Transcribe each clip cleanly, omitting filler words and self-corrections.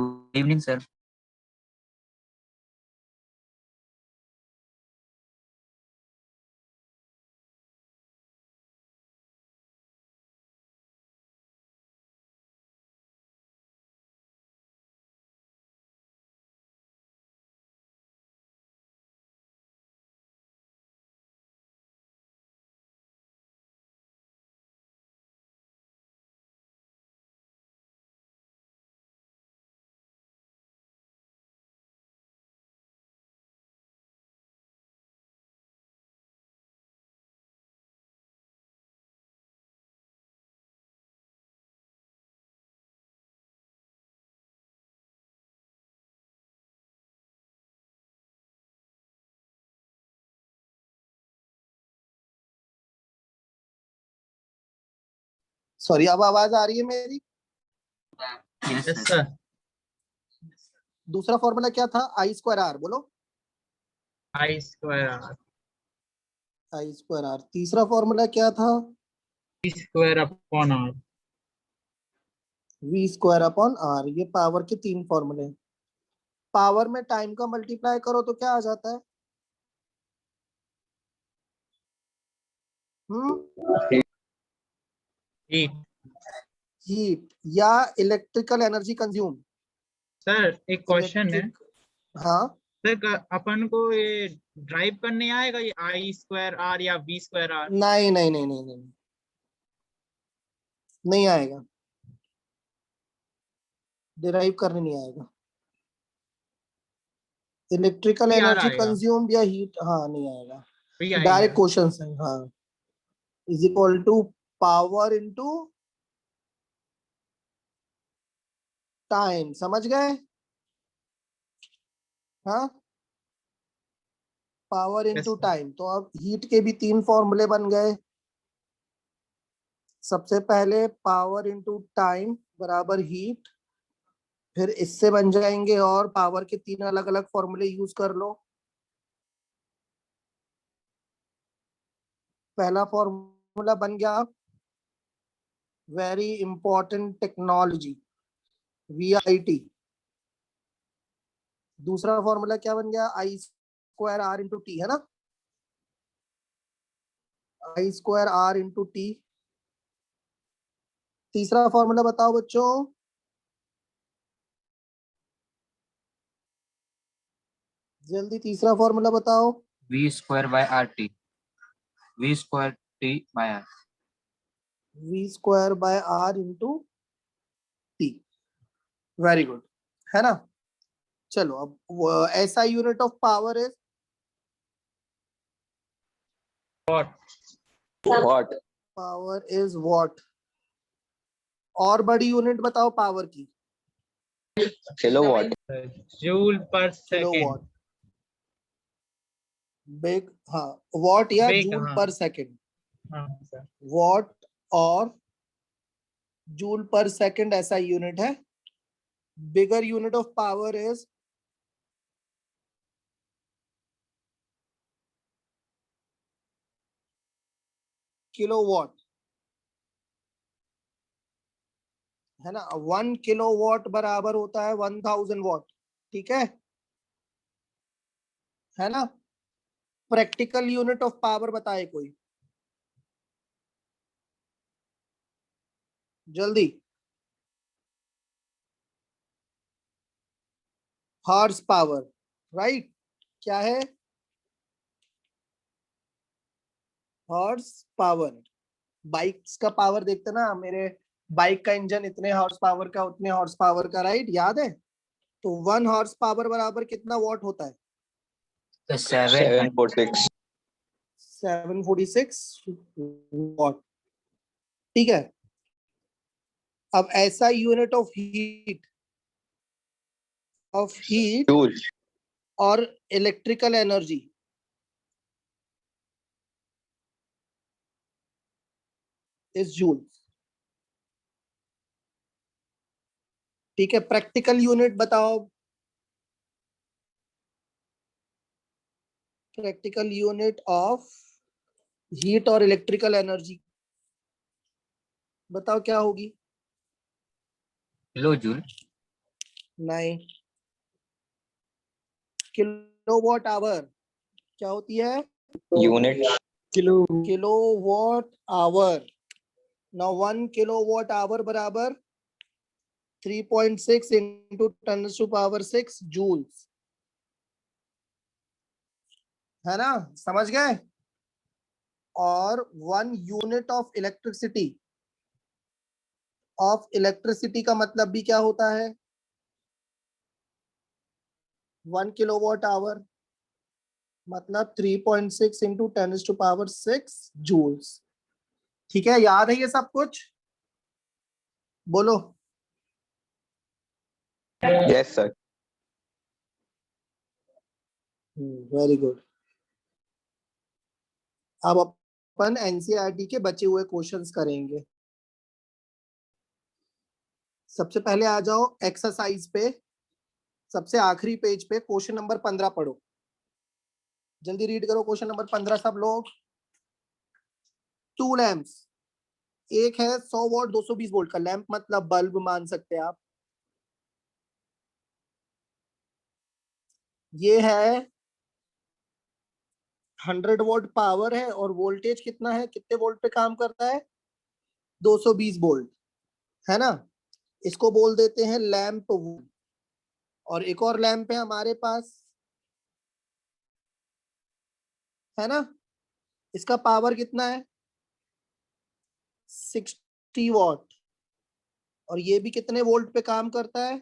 Good evening, sir. Sorry, अब आवाज आ रही है मेरी? Yes, yes sir. सर। दूसरा फॉर्मूला क्या था? आई स्क्वायर आर, बोलो। I square R, I square R. तीसरा फॉर्मूला क्या था? Square upon R. V square upon R. ये पावर के तीन फॉर्मूले। पावर में टाइम का मल्टीप्लाई करो तो क्या आ जाता है? हीट। हीट या इलेक्ट्रिकल एनर्जी कंज्यूम। सर एक क्वेश्चन है हाँ, सर, अपन को ये ड्राइव करने आएगा ये आई स्क्वायर आर या वी स्क्वायर आर? नहीं नहीं नहीं नहीं नहीं, नहीं आएगा। डिराइव करने नहीं आएगा। इलेक्ट्रिकल यार एनर्जी आएगा, कंज्यूम्ड या हीट, हाँ नहीं आएगा। भी आएगा। डायरेक्ट क्वेश्चन है। हाँ, is equal to power into time. समझ गए? हाँ, power Yes, into sir. Time. तो अब हीट के भी तीन फॉर्मूले बन गए। सबसे पहले पावर इनटू टाइम बराबर हीट, फिर इससे बन जाएंगे और पावर के तीन अलग अलग फॉर्मूले यूज कर लो। पहला फॉर्मूला बन गया वेरी इंपॉर्टेंट टेक्नोलॉजी, VIT। दूसरा फॉर्मूला क्या बन गया? आई स्क्वायर आर इंटू टी, है ना? आई स्क्वायर आर इंटू टी। तीसरा फॉर्मूला बताओ बच्चों। जल्दी तीसरा फॉर्मूला बताओ। V square by RT. V square T by R. V square by R into T. Very good, है ना? चलो, अब ऐसा unit of power is What? What? Power is what. और बड़ी यूनिट बताओ पावर की। Kilowatt. Joule per second. Kilowatt. Big, हाँ, वॉट या Big, जूल हाँ। Per second. हाँ सर। वॉट और जूल पर सेकंड ऐसा यूनिट है। Bigger unit of power is kilowatt, है ना? 1 किलोवाट बराबर होता है 1000 वॉट। ठीक है ना? प्रैक्टिकल यूनिट ऑफ पावर बताए कोई, जल्दी। Horse power, right? क्या है? Horse power. बाइक्स का पावर देखते ना, मेरे बाइक का इंजन इतने हॉर्स पावर का, उतने हॉर्स पावर का, राइट? याद है? तो 1 हॉर्स पावर बराबर कितना वॉट होता है? The 746. 746 वॉट। ठीक है। अब ऐसा यूनिट ऑफ हीट Joule. और इलेक्ट्रिकल एनर्जी इज जूल। ठीक है, प्रैक्टिकल यूनिट बताओ। प्रैक्टिकल यूनिट ऑफ हीट और इलेक्ट्रिकल एनर्जी बताओ क्या होगी? kilojoule. नहीं। किलोवाट आवर क्या होती है? Unit. Kilowatt hour. Now 1 kilowatt hour बराबर 3.6 into 10⁻⁶ जूल्स, है ना? समझ गए? और 1 यूनिट ऑफ इलेक्ट्रिसिटी का मतलब भी क्या होता है? 1 किलोवाट आवर मतलब 3.6 into 10⁻⁶ जूल्स। ठीक है, याद है ये सब कुछ? बोलो। Yes, sir. Very good. अब अपन एनसीईआरटी के बचे हुए क्वेश्चंस करेंगे। सबसे पहले आ जाओ एक्सरसाइज पे, सबसे आखिरी पेज पे क्वेश्चन नंबर 15 पढ़ो। जल्दी रीड करो क्वेश्चन नंबर 15 सब लोग। 2 लैंप्स, एक है 100 वॉट 220 वोल्ट का लैंप, मतलब बल्ब मान सकते हैं आप। ये है 100 वोल्ट पावर है और वोल्टेज कितना है, कितने वोल्ट पे काम करता है? 220 वोल्ट, है ना? इसको बोल देते हैं लैंप। और एक और लैंप है हमारे पास, है ना? इसका पावर कितना है? 60 वॉट। और ये भी कितने वोल्ट पे काम करता है?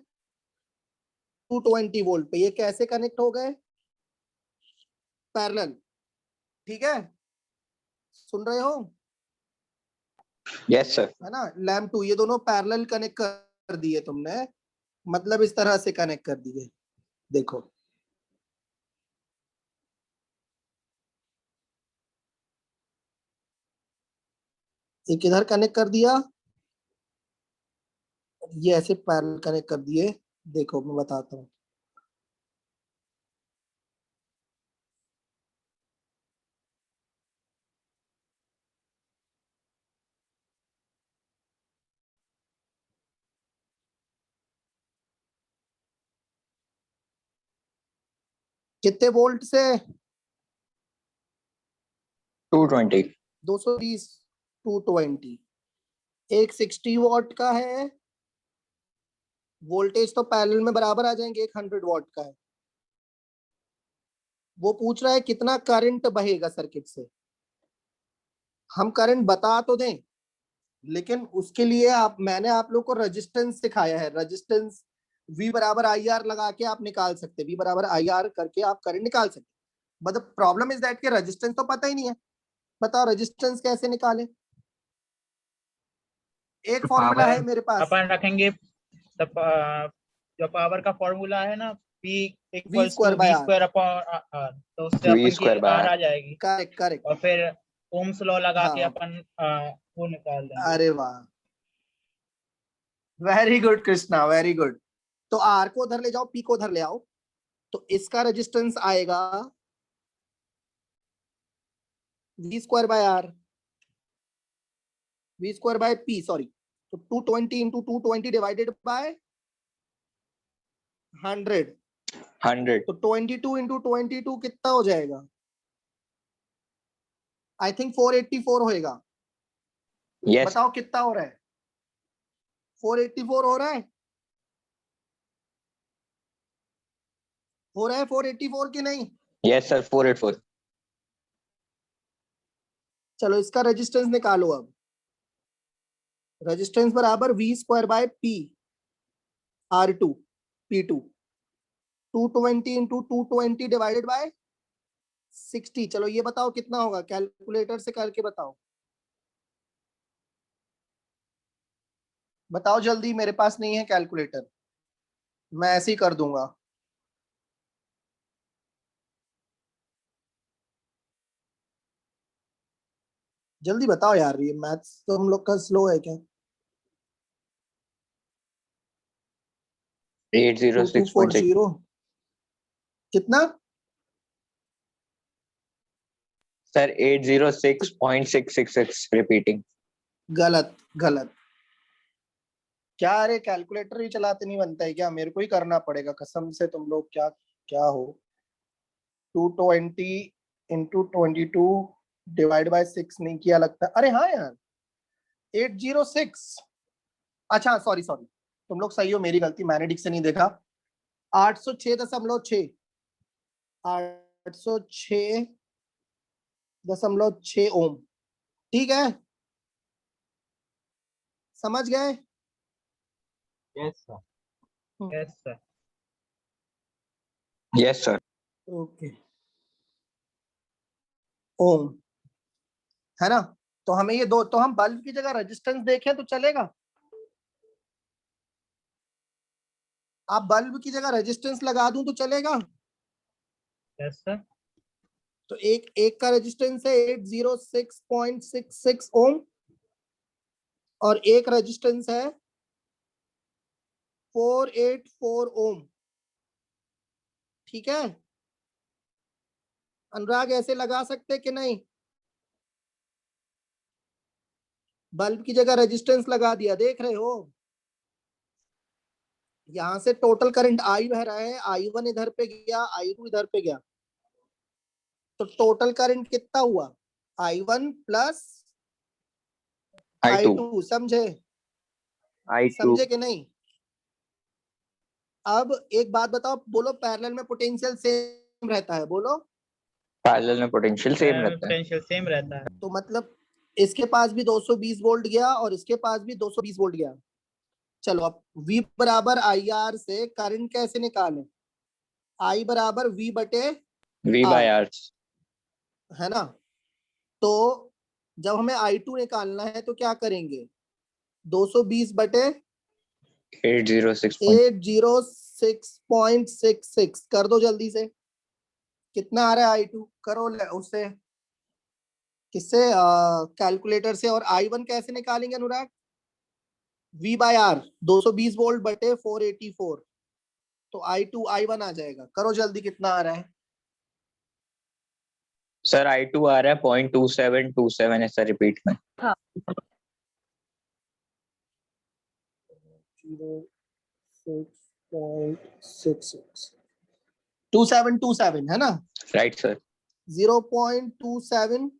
220 वोल्ट पे। ये कैसे कनेक्ट हो गए? पैरेलल। ठीक है, सुन रहे हो? Yes, sir. है ना? लैंप 2 ये दोनों पैरेलल कनेक्ट कर दिए तुमने, मतलब इस तरह से कनेक्ट कर दिए। देखो एक इधर कनेक्ट कर दिया, ये ऐसे पैरेलल कनेक्ट कर दिए। देखो मैं बताता हूँ। कितने वोल्ट से? 220. 220 220। एक 60 वॉट का है, वोल्टेज तो पैरेलल में बराबर आ जाएंगे। एक 100 वॉट का है। वो पूछ रहा है कितना करंट बहेगा सर्किट से। हम करंट बता तो दें, लेकिन उसके लिए मैंने आप लोग को रेजिस्टेंस सिखाया है। रेजिस्टेंस V बराबर IR लगा के आप निकाल सकते, V बराबर IR करके आप करंट निकाल सकते। But the problem is that कि रेजिस्टेंस तो पता ही नहीं है। बताओ रेजिस्टेंस कैसे निकाले? एक फॉर्मूला है मेरे पास, अपन रखेंगे जो पावर का फॉर्मूला है ना, P V equals square to by V R। Square upon R, तो उससे V अपन की square by आर R. आ जाएगी। Correct correct. और फिर ओम्स लॉ लगा के हाँ, अपन वो निकाल देंगे। अरे वाह, very good Krishna, very good. तो आर को उधर ले जाओ, पी को उधर ले आओ, तो इसका रेजिस्टेंस आएगा V square by R, V square by P, sorry. तो 220 इंटू 220 डिवाइडेड बाय 100, 100. तो 22 इंटू 22 कितना हो जाएगा? आई थिंक 484 होएगा। Yes. बताओ कितना हो रहा है? 484 हो रहा है? हो रहा है 484 की नहीं? Yes, sir. 484. चलो इसका रेजिस्टेंस निकालो अब। रेजिस्टेंस बराबर V square by P R2 P2, 220 into 220 divided by 60। चलो ये बताओ कितना होगा, कैलकुलेटर से करके बताओ। बताओ जल्दी, मेरे पास नहीं है कैलकुलेटर, मैं ऐसे ही कर दूंगा। जल्दी बताओ यार, ये मैथ्स तो हम लोग का स्लो है क्या? 806.6. 2240 कितना? Sir, 806.666. Repeating. गलत गलत। क्या अरे कैलकुलेटर ही चलाते नहीं बनता है क्या? मेरे को ही करना पड़ेगा कसम से। तुम लोग क्या क्या हो? 220 इंटू 22 डिवाइड बाय 6 नहीं किया लगता। अरे हाँ यार 806। अच्छा सॉरी सॉरी, तुम लोग सही हो, मेरी गलती, मैंने ठीक से नहीं देखा। 806.6, 806.6 ओम। ठीक है, समझ गए? Yes sir, yes sir. Yes, sir. Okay, ohm है ना। तो हमें ये दो, तो हम बल्ब की जगह रेजिस्टेंस देखें तो चलेगा? आप बल्ब की जगह रेजिस्टेंस लगा दूं तो चलेगा? Yes sir. तो एक एक का रेजिस्टेंस है 806.66 ओम और एक रेजिस्टेंस है 484 ओम। ठीक है अनुराग, ऐसे लगा सकते कि नहीं? बल्ब की जगह रेजिस्टेंस लगा दिया, देख रहे हो? यहां से टोटल करंट आई बह रहा है, I1 इधर पे गया, I2 इधर पे गया, तो टोटल करंट कितना हुआ? I1 plus I2. I2। समझे? I2. समझे कि नहीं? अब एक बात बताओ, बोलो पैरेलल में पोटेंशियल सेम रहता है, बोलो। Parallel में potential same रहता है. पोटेंशियल सेम रहता है। तो मतलब इसके पास भी 220 वोल्ट गया और इसके पास भी 220 वोल्ट गया। चलो अब V बराबर IR से करंट कैसे निकालें? I बराबर V बटे V by R. है ना। तो जब हमें I2 निकालना है तो क्या करेंगे? 220 बटे 806. 806.66 कर दो जल्दी से। कितना आ रहा है I2? करो उससे, किससे? कैलकुलेटर से। और I1 कैसे निकालेंगे अनुराग? V बाय R, 220 वोल्ट बटे 484, तो I2 I1 आ जाएगा। करो जल्दी, कितना आ रहा है? Sir, I2 आ रहा है 0.2727 ऐसा रिपीट में. 06.66 2727 है ना। Right, sir. 0.27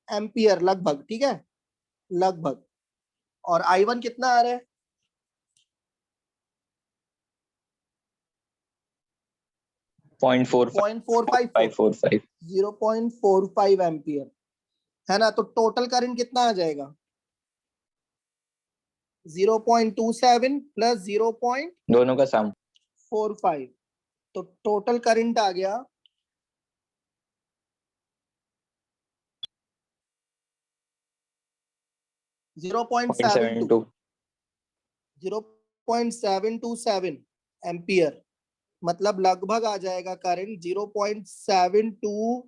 एम्पियर लगभग। ठीक है, लगभग। और I1 कितना आ रहा है? 0.45. 0.45 एम्पियर है ना। तो टोटल करंट कितना आ जाएगा? 0.27 प्लस 0.45, दोनों का सम. तो टोटल करंट आ गया 0.72 0.727 एम्पियर। मतलब लगभग आ जाएगा करंट 0.72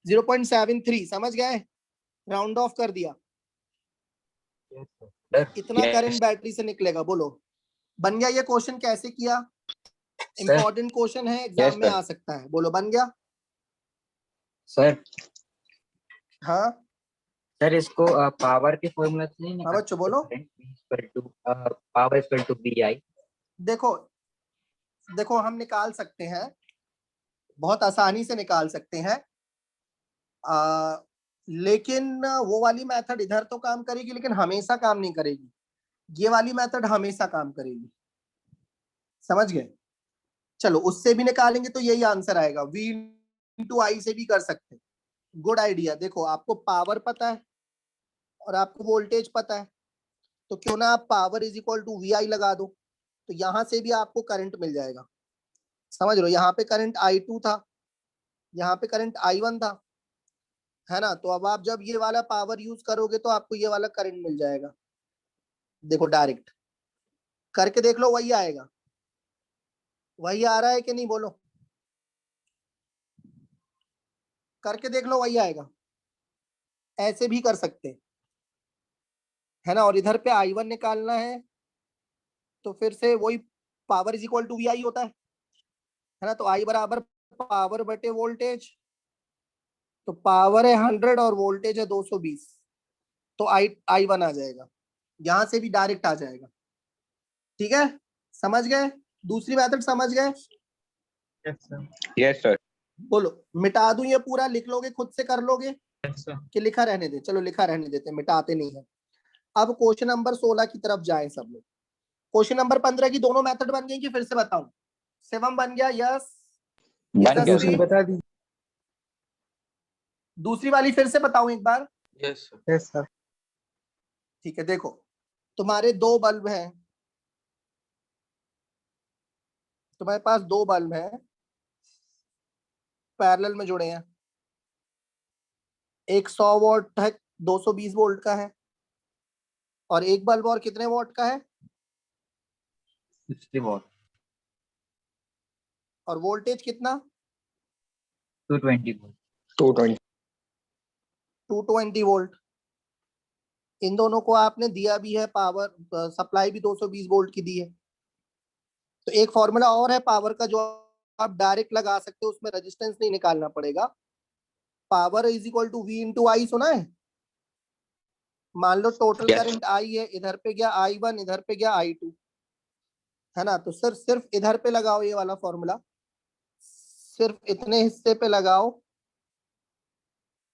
0.73। समझ गए? राउंड ऑफ कर दिया। इतना Yes. करंट बैटरी से निकलेगा। बोलो बन गया ये क्वेश्चन? कैसे किया? इंपॉर्टेंट क्वेश्चन है, एग्जाम Yes, में sir. आ सकता है। बोलो बन गया? सर हाँ सर इसको पावर के फॉर्मूला से नहीं हाँ निकाल बच्चों बोलो। Power equal to BI। देखो देखो हम निकाल सकते हैं, बहुत आसानी से निकाल सकते हैं। लेकिन वो वाली मेथड इधर तो काम करेगी लेकिन हमेशा काम नहीं करेगी। ये वाली मेथड हमेशा काम करेगी। समझ गए? चलो उससे भी निकालेंगे तो यही आंसर आएगा। V इंटू आई से भी कर सकते हैं। Good idea. देखो आपको पावर पता है और आपको वोल्टेज पता है, तो क्यों ना आप power is equal to VI लगा दो, तो यहां से भी आपको करंट मिल जाएगा। समझ लो, यहाँ पे करंट I2 था, यहाँ पे करंट I1 था, है ना। तो अब आप जब ये वाला पावर यूज करोगे तो आपको ये वाला करंट मिल जाएगा। देखो डायरेक्ट करके देख लो, वही आएगा। वही आ रहा है कि नहीं? बोलो, करके देख लो, वही आएगा। ऐसे भी कर सकते हैं, है ना। और इधर पे I1 निकालना है तो फिर से वही power is equal to VI होता है ना। तो I बराबर पावर बटे वोल्टेज, तो पावर है 100 और वोल्टेज है 220, तो I1 आ जाएगा। यहां से भी डायरेक्ट आ जाएगा। ठीक है, समझ गए? दूसरी मेथड समझ गए? Yes sir. Yes, sir. बोलो, मिटा दूं ये पूरा, लिख लोगे खुद से, कर लोगे यस सर। कि लिखा रहने दे? चलो लिखा रहने देते हैं, मिटाते नहीं है। अब क्वेश्चन नंबर 16 की तरफ जाएं सब लोग। क्वेश्चन नंबर 15 की दोनों मेथड बन गई कि फिर से बताऊं? शिवम बन गया? यस। बन गया, यशस्वी? बता दी। दूसरी वाली फिर से बताऊं एक बार? Yes, sir. Yes sir. ठीक है, देखो तुम्हारे दो बल्ब हैं, तुम्हारे पास दो बल्ब हैं, पैरेलल में जुड़े हैं। एक 100 वोल्ट है, 220 वोल्ट का है, और एक बल्ब और कितने वोल्ट का है? 60 watt, और वोल्टेज कितना? 220 volt. 220. 220 वोल्ट। इन दोनों को आपने दिया भी है पावर सप्लाई भी 220 वोल्ट की दी है। तो एक फॉर्मूला और है पावर का जो आप डायरेक्ट लगा सकते हो, उसमें रेजिस्टेंस नहीं निकालना पड़ेगा। Power is equal to V into I, सुना है? मान लो टोटल Yes. करंट आई है, इधर पे गया I1, इधर पे गया I2, है ना? तो सिर्फ इधर पे लगाओ ये वाला फॉर्मूला, सिर्फ इतने हिस्से पे लगाओ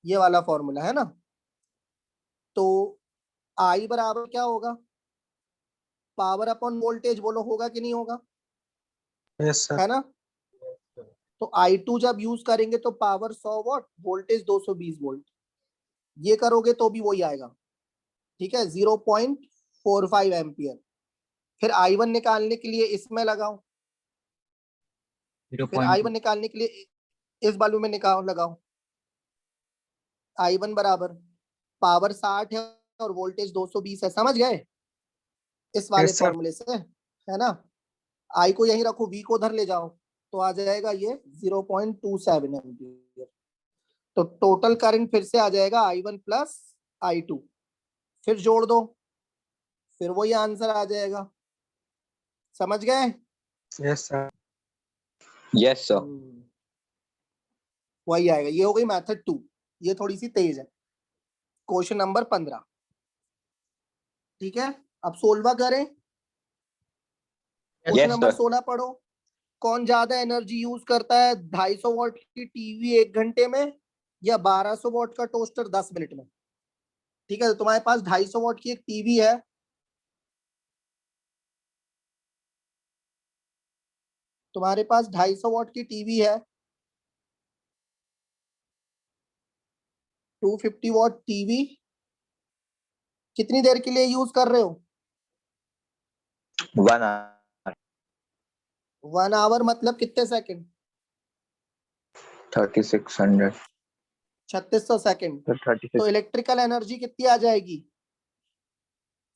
ये वाला फॉर्मूला, है ना? तो I बराबर क्या होगा? पावर अपॉन वोल्टेज, बोलो होगा कि नहीं होगा? Yes sir. है ना? तो I2 जब यूज करेंगे तो पावर 100 वॉट, वोल्टेज 220 वोल्ट, ये करोगे तो भी वही आएगा। ठीक है, 0.45 एम्पियर। फिर I1 निकालने के लिए इसमें लगाओ, फिर 0.2. I1 निकालने के लिए इस बल्ब में लगाओ। I1 बराबर पावर 60 है और वोल्टेज 220 है, समझ गए? इस वाले Yes, sir. फॉर्मूले से, है ना? I को यहीं रखो, V को उधर ले जाओ, तो आ जाएगा ये 0.27 एम्पियर। तो टोटल करंट फिर से आ जाएगा I1 प्लस I2, फिर जोड़ दो, फिर वही आंसर आ जाएगा। समझ गए? Yes sir. Yes, sir. वही आएगा। ये हो गई मेथड 2, ये थोड़ी सी तेज है। क्वेश्चन नंबर 15, ठीक है? अब 16 करें। Question Yes, number sir. 16 पढ़ो। कौन ज्यादा एनर्जी यूज करता है, 250 वॉट की टीवी 1 घंटे में या 1200 वॉट का टोस्टर 10 मिनट में? ठीक है, तो तुम्हारे पास 250 वॉट की एक टीवी है, तुम्हारे पास 250 वॉट की टीवी है, 250 वॉट टीवी कितनी देर के लिए यूज कर रहे हो? 1 hour. 1 आवर मतलब कितने सेकंड? 3600. 3600 सेकंड। So 36. तो इलेक्ट्रिकल एनर्जी कितनी आ जाएगी?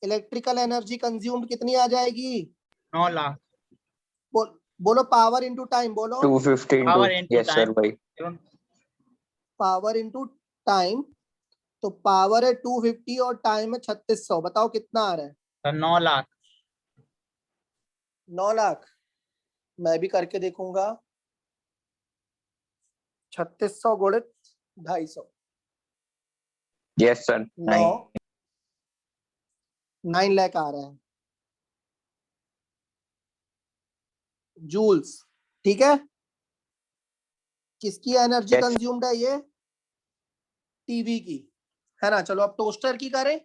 इलेक्ट्रिकल एनर्जी कंज्यूम्ड कितनी आ जाएगी? 9 लाख। बोलो पावर इंटू टाइम, बोलो 250 Power into. into Yes, sir. time. भाई. Power into time. तो पावर है 250 और टाइम है 3600, बताओ कितना आ रहा है? तो 9 लाख। 9 लाख। मैं भी करके देखूंगा, 3600 गुणित 250, Yes, sir. 9 लाख आ रहा है जूल्स। ठीक है, किसकी एनर्जी Yes. कंज्यूम्ड है? ये टीवी की, है ना? चलो अब टोस्टर की करें।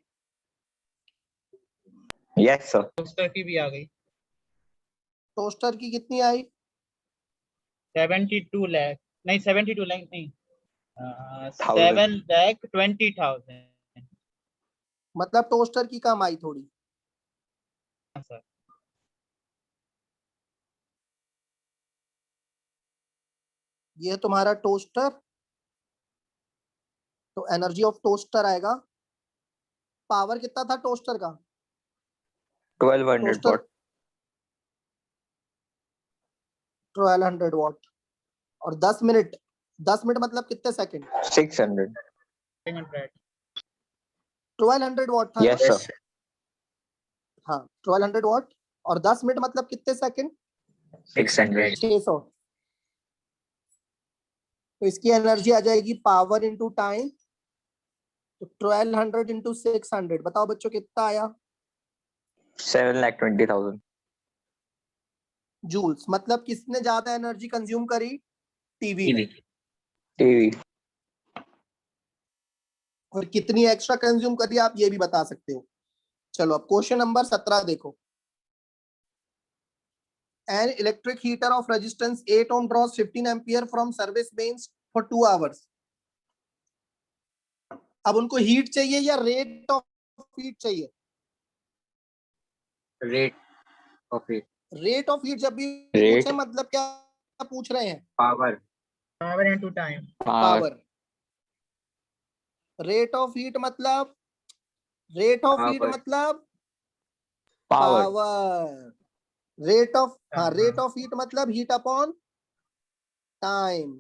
Yes, sir. टोस्टर की भी आ गई। टोस्टर की कितनी आई? 72 लाख नहीं, 72 लाख नहीं, 1000. 7,20,000। मतलब टोस्टर की कम आई थोड़ी। सर ये है तुम्हारा टोस्टर, तो एनर्जी ऑफ टोस्टर आएगा। पावर कितना था टोस्टर का? 1200 टोस्टर watt. 1200 वॉट। और 10 मिनट, 10 मिनट मतलब कितने सेकंड? 600. 1200 वॉट था Yes, ना? sir. हाँ, 1200 वॉट। और 10 मिनट मतलब कितने सेकंड? 600. 600। तो इसकी एनर्जी आ जाएगी पावर इंटू टाइम, तो 1200 इंटू 600, बताओ बच्चों कितना आया? 7,20,000. जूल्स। मतलब किसने ज्यादा एनर्जी कंज्यूम करी? टीवी ने। टीवी। और कितनी एक्स्ट्रा कंज्यूम करी आप ये भी बता सकते हो। चलो अब क्वेश्चन नंबर 17 देखो। An electric heater of resistance 8 ohm draws 15 ampere from service mains for 2 hours. अब उनको हीट चाहिए या रेट ऑफ हीट चाहिए? Rate of it. Rate of heat जब भी Rate. पूछे मतलब क्या पूछ रहे हैं? Power. Power into time. Power. Rate of heat मतलब Power. Power. Power. Rate of हाँ। रेट ऑफ हीट मतलब हीट अपॉन टाइम।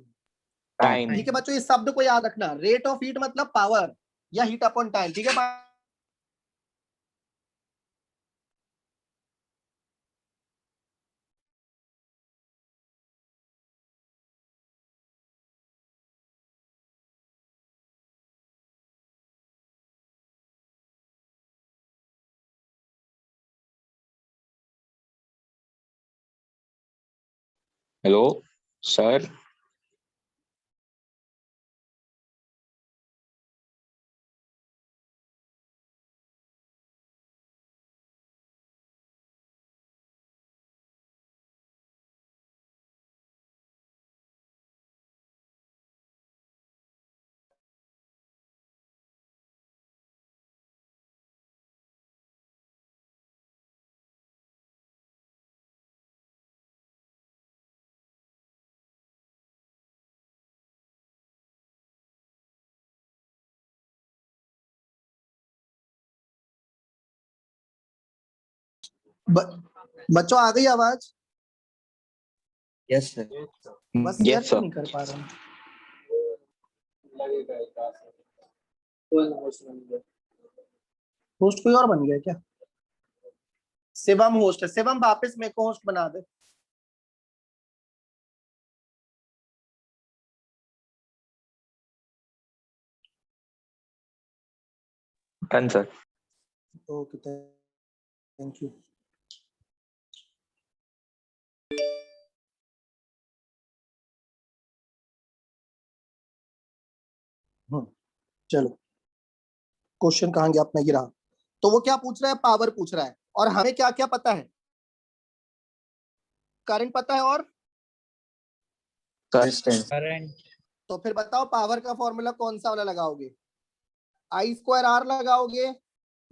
टाइम। ठीक है बच्चों, इस शब्द को याद रखना। रेट ऑफ हीट मतलब पावर या हीट अपॉन टाइम। ठीक है हेलो सर। बच्चों आ गई आवाज? Yes, sir. बस शेयर यस क्यों सर। नहीं कर पा रहे हैं? होस्ट कोई और बन गया क्या? शिवम होस्ट है। शिवम वापस मेरे को होस्ट बना दे। Done sir. Okay thank you. चलो क्वेश्चन कहाँ गया अपना? ये रहा। तो वो क्या पूछ रहा है? पावर पूछ रहा है। और हमें क्या क्या पता है? करंट पता है और Resistance. करंट। तो फिर बताओ पावर का फॉर्मूला कौन सा वाला लगाओगे? आई स्क्वायर आर लगाओगे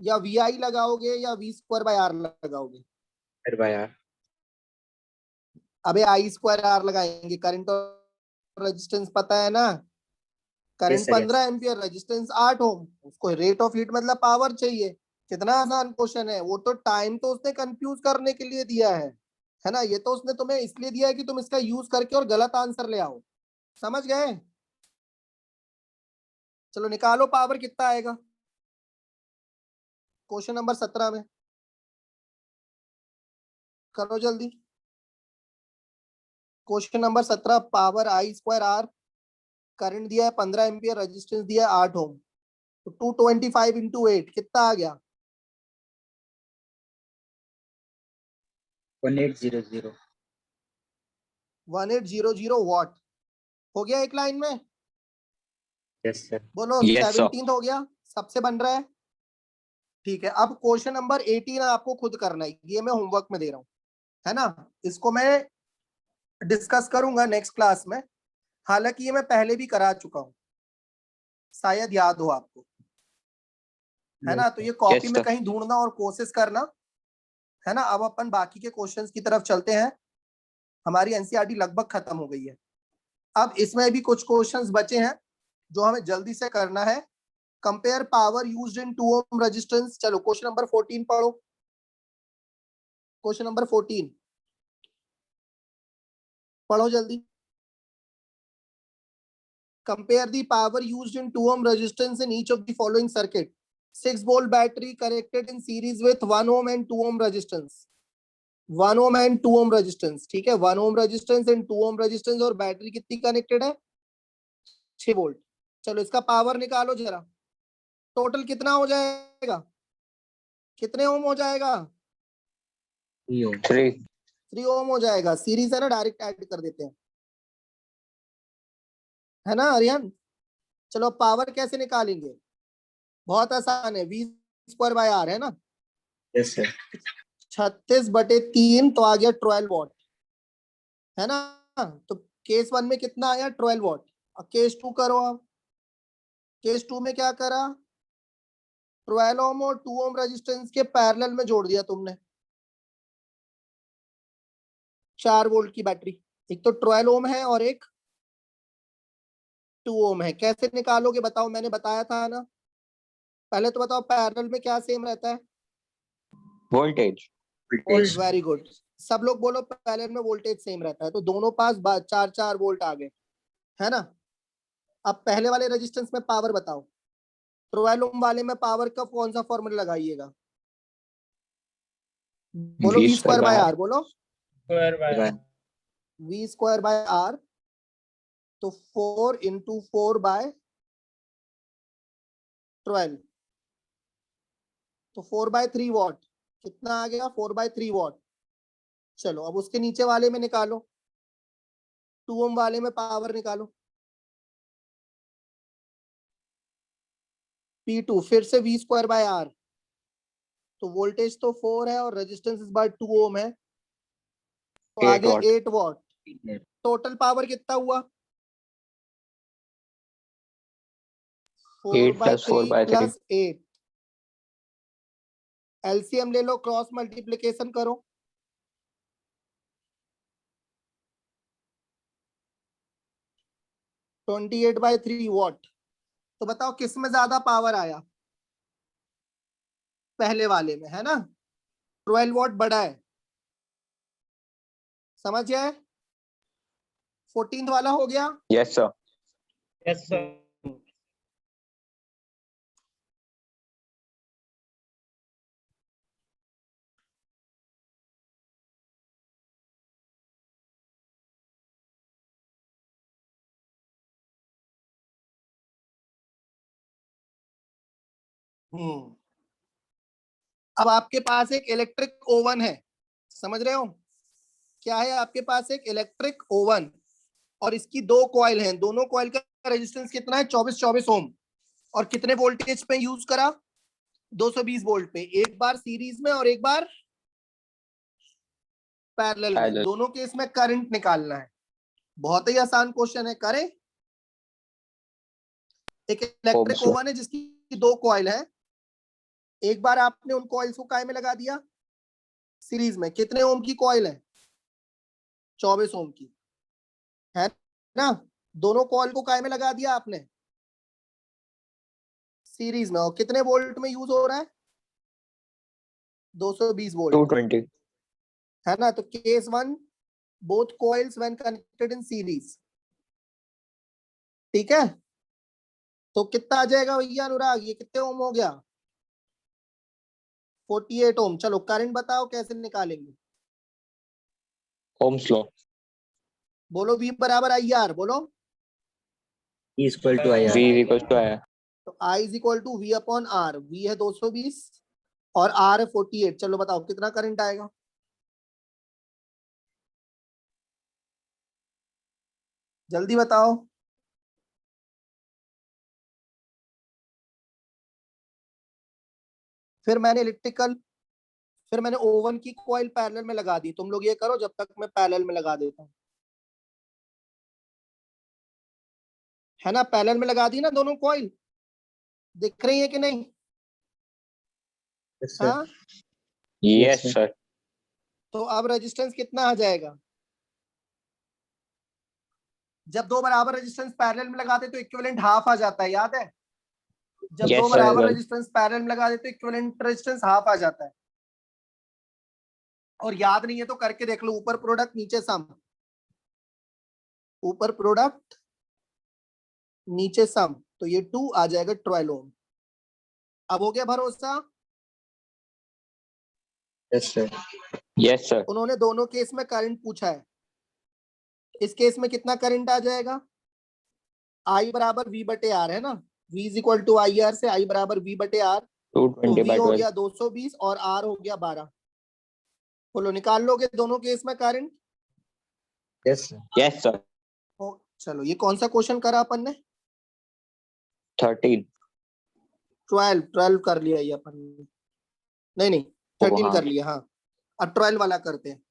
या वी आई लगाओगे या वी स्क्वायर बाय आर लगाओगे? Square by R. अबे आई स्क्वायर आर लगाएंगे। करंट और रेजिस्टेंस पता है ना? Current Yes, sir. 15 ampere, resistance 8 ओम। उसको रेट ऑफ हीट मतलब पावर चाहिए। कितना आसान क्वेश्चन है। वो तो टाइम तो उसने कंफ्यूज करने के लिए दिया है ना? ये तो उसने तुम्हें इसलिए दिया है कि तुम इसका यूज करके और गलत आंसर ले आओ। समझ गए? चलो निकालो पावर कितना आएगा क्वेश्चन नंबर 17 में। करो जल्दी। Question number 17 power I square R. Current दिया है 15 एम्पियर, रेजिस्टेंस दिया है 8 ओम। तो 225 इंटू 8 कितना आ गया? 1800. 1800 वॉट। हो गया एक लाइन में? Yes, sir. बोलो यस सर। 17 हो गया? सबसे बन रहा है? ठीक है। अब क्वेश्चन नंबर 18 आपको खुद करना है। ये मैं होमवर्क में दे रहा हूँ, है ना? इसको मैं डिस्कस करूंगा नेक्स्ट क्लास में। हालांकि ये मैं पहले भी करा चुका हूँ, शायद याद हो आपको, है ना? तो ये कॉपी Yes, में sir. कहीं ढूंढना और कोशिश करना, है ना? अब अपन बाकी के क्वेश्चंस की तरफ चलते हैं। हमारी एनसीईआरटी लगभग खत्म हो गई है। अब इसमें भी कुछ क्वेश्चंस बचे हैं जो हमें जल्दी से करना है। Compare power used in 2 ohm resistance. चलो क्वेश्चन नंबर 14 पढ़ो। क्वेश्चन नंबर 14 पढ़ो जल्दी। Compare the power used in 2 ohm resistance in each of the following circuit. 6-volt battery connected in series with 1 ohm and 2 ohm resistance. 1 ohm and 2 ohm resistance, ठीक है? 1 ohm resistance and 2 ohm resistance और battery कितनी connected है? 6 volt. चलो इसका power निकालो जरा। Total कितना हो जाएगा? कितने ओम हो जाएगा? 3 ohm. 3 3 ओम हो जाएगा, सीरीज है ना, डायरेक्ट ऐड कर देते हैं, है ना आर्यन। चलो पावर कैसे निकालेंगे, बहुत आसान है, वी स्क्वायर बाय आर, है ना। Yes sir. 36/3 तो आ गया 12 वॉट, है ना। तो केस 1 में कितना आया, 12 वॉट। अब केस 2 करो, अब केस 2 में क्या करा, 12 ओम और 2 ओम रेजिस्टेंस के पैरेलल में जोड़ दिया तुमने 4 वोल्ट की बैटरी। एक तो 12 ओम है और एक 2 ओम है। कैसे निकालोगे बताओ, मैंने बताया था ना। पहले तो बताओ पैरेलल में क्या सेम रहता है, वोल्टेज। Very good. सब लोग बोलो पैरेलल में वोल्टेज सेम रहता है, तो दोनों पास 4-4 वोल्ट आ गए, है ना। अब पहले वाले रेजिस्टेंस में पावर बताओ, 12 ओम वाले में पावर का कौन सा फॉर्मूला लगाइएगा, बोलो वी स्क्वायर बाय आर, बोलो square by V square by R. तो 4 इंटू 4 बाय 12, तो 4/3 वॉट, कितना आ गया, 4/3 वॉट। चलो अब उसके नीचे वाले में निकालो, 2 ओम वाले में पावर निकालो, P2 फिर से वी स्क्वायर बाय आर। तो वोल्टेज तो 4 है और रेजिस्टेंस इस बार 2 ओम है, तो आ 8 गया watt। 8 वॉट। टोटल पावर कितना हुआ, 8 plus 4 4/3 by 3। प्लस 8। एलसीएम ले लो, क्रॉस मल्टीप्लीकेशन करो, तो 28/3 वॉट। तो बताओ किस में ज्यादा पावर आया, पहले वाले में, है ना। 12 वॉट बड़ा है, समझ गए। 14th वाला हो गया। Yes sir. Yes sir. अब आपके पास एक इलेक्ट्रिक ओवन है, समझ रहे हो, क्या है आपके पास, एक इलेक्ट्रिक ओवन, और इसकी 2 कॉइल हैं, दोनों कॉइल का रेजिस्टेंस कितना है, 24 ओम, और कितने वोल्टेज पे यूज करा, 220 वोल्ट पे, एक बार सीरीज में और एक बार पैरेलल में, दोनों केस में करंट निकालना है। बहुत ही आसान क्वेश्चन है, करें। एक इलेक्ट्रिक ओवन है जिसकी 2 कॉइल है, एक बार आपने उन कॉइल्स को काय में लगा दिया, सीरीज में। कितने ओम की कॉइल है, 24 ओम की, है ना। दोनों कॉइल को काय में लगा दिया आपने, सीरीज में, और कितने वोल्ट में यूज हो रहा है, 220 वोल्ट, 220। है ना। तो case 1, both coils when connected in series, ठीक है। तो कितना आ जाएगा भैया अनुराग, ये कितने ओम हो गया, 48 ओम। चलो करंट बताओ कैसे निकालेंगे, ओम्स लॉ। बोलो V बराबर IR, बोलो। E equal to IR। V equal to आया। तो I is equal to V upon R, V है 220 और R है 48। चलो बताओ कितना करंट आएगा, जल्दी बताओ। फिर मैंने ओवन की कॉइल पैरेलल में लगा दी, तुम लोग ये करो जब तक मैं पैरेलल में लगा देता हूँ, है ना। पैरेलल में लगा दी ना दोनों कॉइल, दिख रही है कि नहीं, हाँ। Yes sir. तो अब रेजिस्टेंस कितना आ जाएगा, जब 2 बराबर रेजिस्टेंस पैरेलल में लगाते तो इक्विवेलेंट हाफ आ जाता है, याद है। जब 2 Yes, sir, बराबर well। रेजिस्टेंस पैरेलल में लगा देते तो इक्विवेलेंट रेजिस्टेंस हाफ आ जाता है। और याद नहीं है तो करके देख लो, ऊपर प्रोडक्ट नीचे सम, ऊपर प्रोडक्ट नीचे सम, तो ये 2 आ जाएगा 12 ओम। अब हो गया भरोसा। Yes sir. Yes sir. उन्होंने दोनों केस में करंट पूछा है, इस केस में कितना करंट आ जाएगा, I बराबर V बटे R, है ना। V is equal to IR से I बराबर V बटे R, तो 220 V by हो 12। गया 220 और R हो गया 12, बोलो निकाल लोगे दोनों केस में current? Yes, sir. Yes, sir. चलो ये कौन सा क्वेश्चन करा अपन ने? 13. 12 कर लिया ये अपन ने। नहीं 13 हाँ। कर लिया। हाँ अब 12 वाला करते हैं।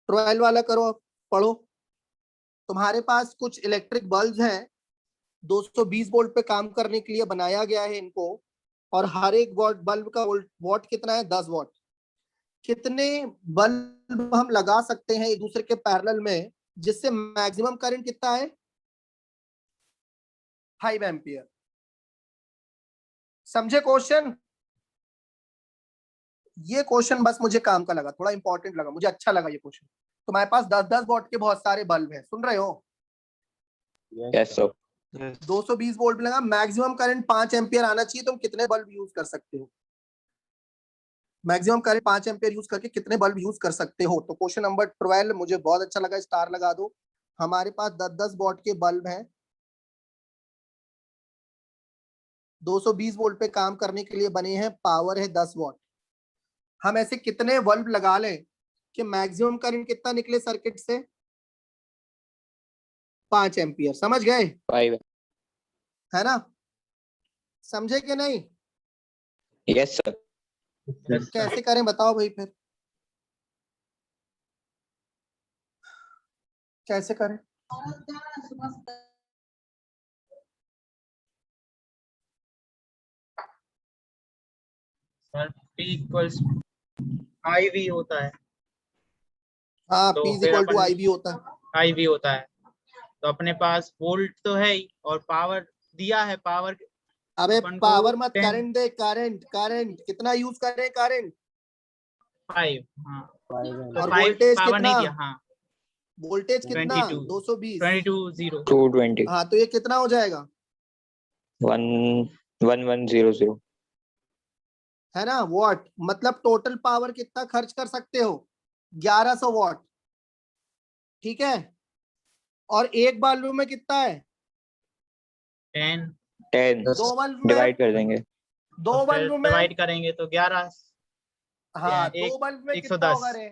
12 वाला करो, अब पढ़ो। तुम्हारे पास कुछ इलेक्ट्रिक बल्ब हैं, 220 वोल्ट पे काम करने के लिए बनाया गया है इनको, और हर एक बल्ब का वॉट कितना है? 10 वॉट। कितने बल्ब हम लगा सकते हैं एक दूसरे के पैरेलल में जिससे मैक्सिमम करंट कितना है? 5 एम्पियर। समझे क्वेश्चन? ये क्वेश्चन बस मुझे काम का लगा, थोड़ा इंपॉर्टेंट लगा, मुझे अच्छा लगा ये क्वेश्चन। तुम्हारे पास 10-10 वॉट के बहुत सारे बल्ब हैं, सुन रहे हो? Yes, sir. Yes. 220 वोल्ट लगा, मैक्सिमम करंट 5 एम्पियर आना चाहिए। तुम कितने बल्ब यूज कर सकते हो? मैक्सिमम करंट 5 एम्पियर यूज करके कितने बल्ब यूज कर सकते हो? तो क्वेश्चन नंबर 12 मुझे बहुत अच्छा लगा, स्टार लगा दो। हमारे पास 10-10 वॉट के बल्ब हैं, 220 वोल्ट पे काम करने के लिए बने हैं, पावर है 10 वॉट। हम ऐसे कितने बल्ब लगा लें कि मैक्सिमम करंट कितना निकले सर्किट से? 5 एम्पियर। समझ गए? 5. है ना? समझे कि नहीं? Yes, sir. कैसे करें बताओ भाई, फिर कैसे करें? सर P इक्वल्स IV होता है, हाँ तो P इज फिर इक्वल टू अपन आई भी होता है। IV होता है, तो अपने पास वोल्ट तो है ही और पावर दिया है। पावर अबे अपन को पावर मत, 10 करंट दे। करंट कितना यूज कर रहे हैं? करंट 5। हाँ, 5 तो और 5 वोल्टेज पावर नहीं कितना? दिया। हाँ, वोल्टेज कितना? 22 220। 22 0। 220. हाँ तो ये कितना हो जाएगा? 1100. है ना? वॉट। मतलब टोटल पावर कितना खर्च कर सकते हो? 1100 वॉट। ठीक है। और एक बल्ब में कितना है? 10, 10. दो बल्ब में, डिवाइड कर देंगे. दो तो फिर बल्ब में, डिवाइड करेंगे तो 11। हाँ एक दो बल्ब में कितना 110। होगा रे?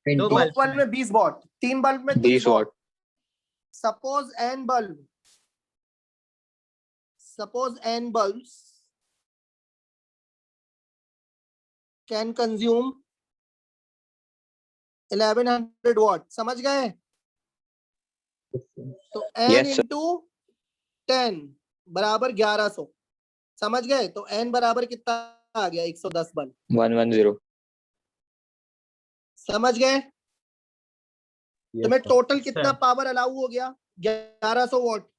दो दो बल्ब बल्ब में 20 वॉट, 3 बल्ब में 30 20 what. watt. Suppose n bulbs can consume 1100 what. समझ गए? तो n Yes, sir. इंटू 10 बराबर 1100। समझ गए? तो n बराबर कितना आ गया? 110 बल्ब। 110. समझ गए? तुम्हें sir. टोटल कितना सर पावर अलाउ हो गया? 1100 वॉट।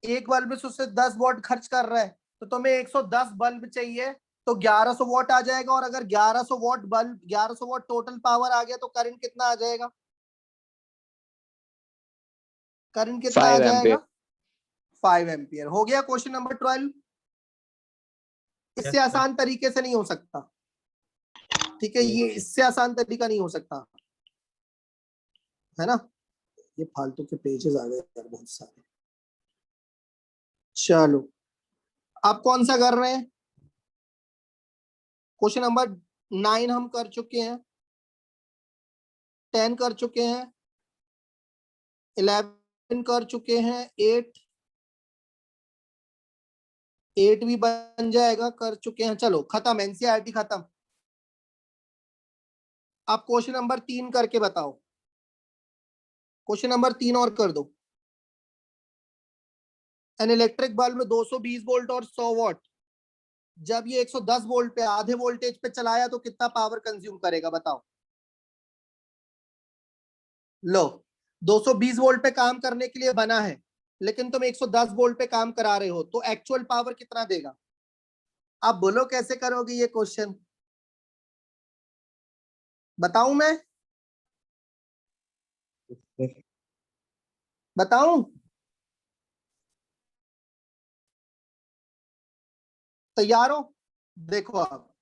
एक बल्ब से उससे 10 वॉट खर्च कर रहा है, तो तुम्हें 110 बल्ब चाहिए, तो 1100 वॉट आ जाएगा। और अगर 1100 watt bulb, 1100 watt total power आ गया, तो करंट कितना आ जाएगा? करंट कितना आ 5 जाएगा? ampere. 5 एम्पियर। हो गया क्वेश्चन नंबर 12। इससे Yes, sir. आसान तरीके से नहीं हो सकता। ठीक है, ये इससे आसान तरीका नहीं हो सकता, है ना? ये फालतू के पेजेस आ गए यार बहुत सारे। चलो अब कौन सा कर रहे हैं? क्वेश्चन नंबर 9 हम कर चुके हैं, 10 कर चुके हैं, 11 कर चुके हैं, 8 भी बन जाएगा, कर चुके हैं। चलो खत्म, एनसीईआरटी खत्म। आप क्वेश्चन नंबर 3 करके बताओ। क्वेश्चन नंबर 3 और कर दो। एन इलेक्ट्रिक बल्ब में 220 वोल्ट और 100 वॉट, जब ये 110 वोल्ट पे आधे वोल्टेज पे चलाया तो कितना पावर कंज्यूम करेगा? बताओ। लो, 220 वोल्ट पे काम करने के लिए बना है, लेकिन तुम 110 वोल्ट पे काम करा रहे हो, तो एक्चुअल पावर कितना देगा? आप बोलो कैसे करोगे ये क्वेश्चन? बताऊं मैं? बताऊं? तैयार हो? देखो आप,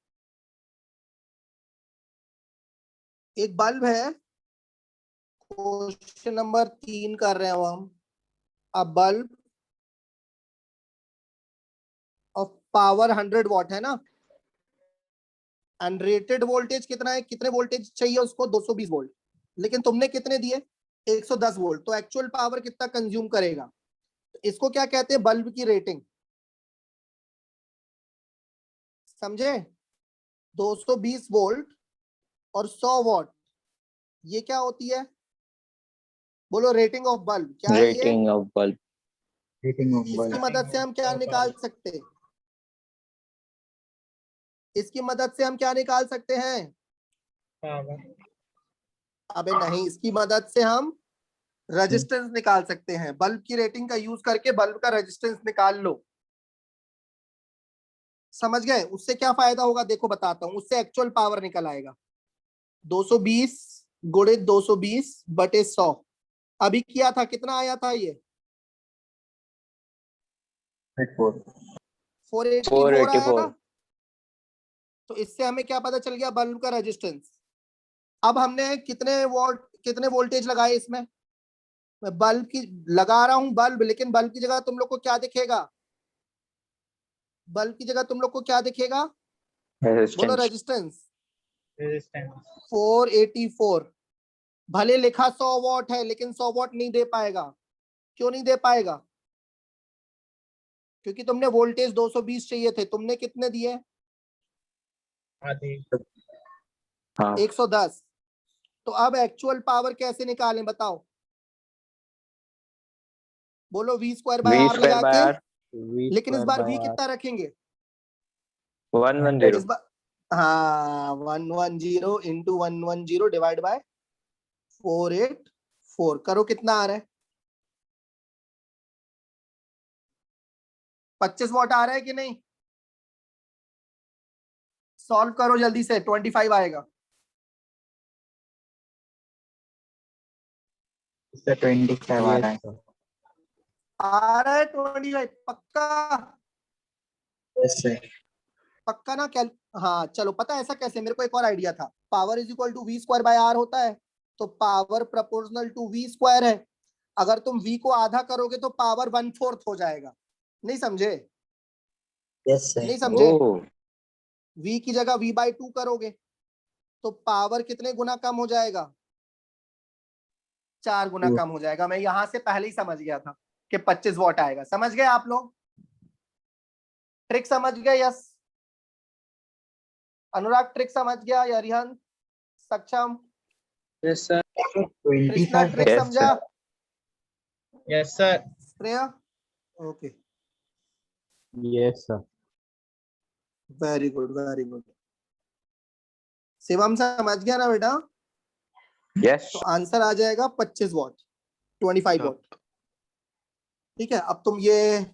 एक बल्ब है, क्वेश्चन नंबर 3 कर रहे हो हम। अ बल्ब ऑफ पावर 100 वॉट है ना, एंड रेटेड वोल्टेज कितना है, कितने वोल्टेज चाहिए उसको, 220 वोल्ट, लेकिन तुमने कितने दिए, 110 वोल्ट, तो एक्चुअल पावर कितना कंज्यूम करेगा, इसको क्या कहते हैं, बल्ब की रेटिंग, समझे, 220 वोल्ट और 100 वॉट, ये क्या होती है, बोलो, रेटिंग ऑफ बल्ब, क्या है ये, Rating of bulb. Rating of इसकी bulb. मदद से हम क्या निकाल सकते हैं, इसकी मदद से हम क्या निकाल सकते हैं, पावर। अबे नहीं, इसकी मदद से हम रेजिस्टेंस निकाल सकते हैं, बल्ब की रेटिंग का यूज करके बल्ब का रेजिस्टेंस निकाल लो, समझ गए, उससे क्या फायदा होगा, देखो बताता हूं, उससे एक्चुअल पावर निकल आएगा, 220 गुणित 220 बटे 100, अभी किया था, कितना आया था ये, 484 आया 484. ना, तो इससे हमें क्या पता चल गया, बल्ब का रेजिस्टेंस। अब हमने कितने वोल्ट, कितने वोल्टेज लगाए इसमें, मैं बल्ब की लगा रहा हूं बल्ब, लेकिन बल्ब की जगह तुम लोग को क्या दिखेगा, बल्ब की जगह तुम लोग को क्या दिखेगा, बोलो, Resistance. रेजिस्टेंस, रेजिस्टेंस 484, भले लिखा 100 वॉट है, लेकिन 100 वॉट नहीं दे पाएगा, क्यों नहीं दे पाएगा, क्योंकि तुमने वोल्टेज 220 चाहिए थे, तुमने कितने दिए, आधी। हाँ. 110, तो अब एक्चुअल पावर कैसे निकालें बताओ, बोलो, V square bye V R square लगा by के, R. लेकिन इस बार V कितना रखेंगे, 110. इस बार, हाँ, 110 इंटू 110 डिवाइड बाय 484, करो कितना आ रहा है, 25 वॉट आ रहा है कि नहीं, सॉल्व करो जल्दी से, 25 आएगा, इससे 25 आ रहा है. आ रहा है 25 पक्का, Yes, sir. पक्का ना, क्या, हाँ चलो, पता है ऐसा कैसे, मेरे को एक और आइडिया था, power is equal to V square by R होता है, तो power proportional to V square है, अगर तुम V को आधा करोगे तो पावर 1/4 हो जाएगा, नहीं समझे, Yes, sir. नहीं समझे, Oh. V की जगह V/2 करोगे तो पावर कितने गुना कम हो जाएगा, 4 गुना Two. कम हो जाएगा, मैं यहां से पहले ही समझ गया था कि 25 वॉट आएगा, समझ गए आप लोग, ट्रिक समझ गए, यस, अनुराग ट्रिक समझ गया, या रिहान, सक्षम, yes sir. Krishna 25. Trick Yes, समझा, yes sir. Shreya, okay, Yes, sir. Very good, very good, Shivam समझ गया ना बेटा, Yes. तो आंसर आ जाएगा 25 वॉट, 25 वॉट, ठीक है, अब तुम ये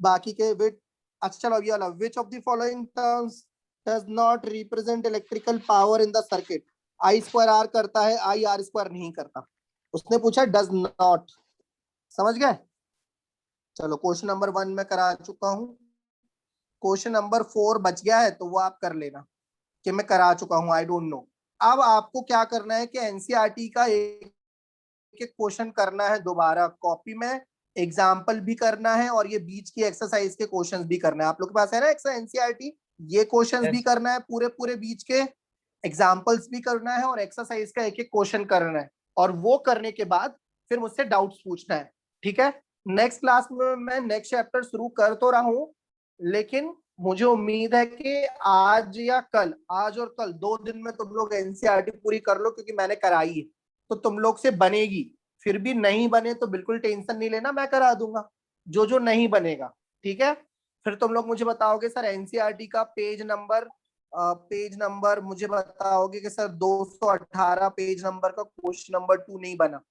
बाकी के विच, अच्छा चलो ये वाला, which of the following terms does not represent electrical power in the circuit, I square R करता है, आई आर स्क्वायर नहीं करता, उसने पूछा डज नॉट, समझ गए, चलो क्वेश्चन नंबर 1 में करा चुका हूं, क्वेश्चन नंबर 4 बच गया है, तो वो आप कर लेना कि मैं करा चुका हूं, आई डोंट नो। अब आपको क्या करना है कि एनसीईआरटी का एक एक क्वेश्चन करना है दोबारा कॉपी में, एग्जाम्पल भी करना है, और ये बीच की एक्सरसाइज के क्वेश्चंस भी करना है, आप लोग के पास है ना एनसीईआरटी, ये क्वेश्चंस भी करना है, पूरे पूरे बीच के एग्जाम्पल्स भी करना है, और एक्सरसाइज का एक एक क्वेश्चन करना है, और वो करने के बाद फिर मुझसे डाउट्स पूछना है, ठीक है। नेक्स्ट क्लास में मैं नेक्स्ट चैप्टर शुरू कर तो रहा हूं, लेकिन मुझे उम्मीद है कि आज या कल, आज और कल 2 दिन में तुम लोग एनसीईआरटी पूरी कर लो, क्योंकि मैंने कराई है तो तुम लोग से बनेगी, फिर भी नहीं बने तो बिल्कुल टेंशन नहीं लेना, मैं करा दूंगा जो जो नहीं बनेगा, ठीक है। फिर तुम लोग मुझे बताओगे सर एनसीईआरटी का पेज नंबर मुझे बताओगे कि सर 218 पेज नंबर का क्वेश्चन नंबर 2 नहीं बना,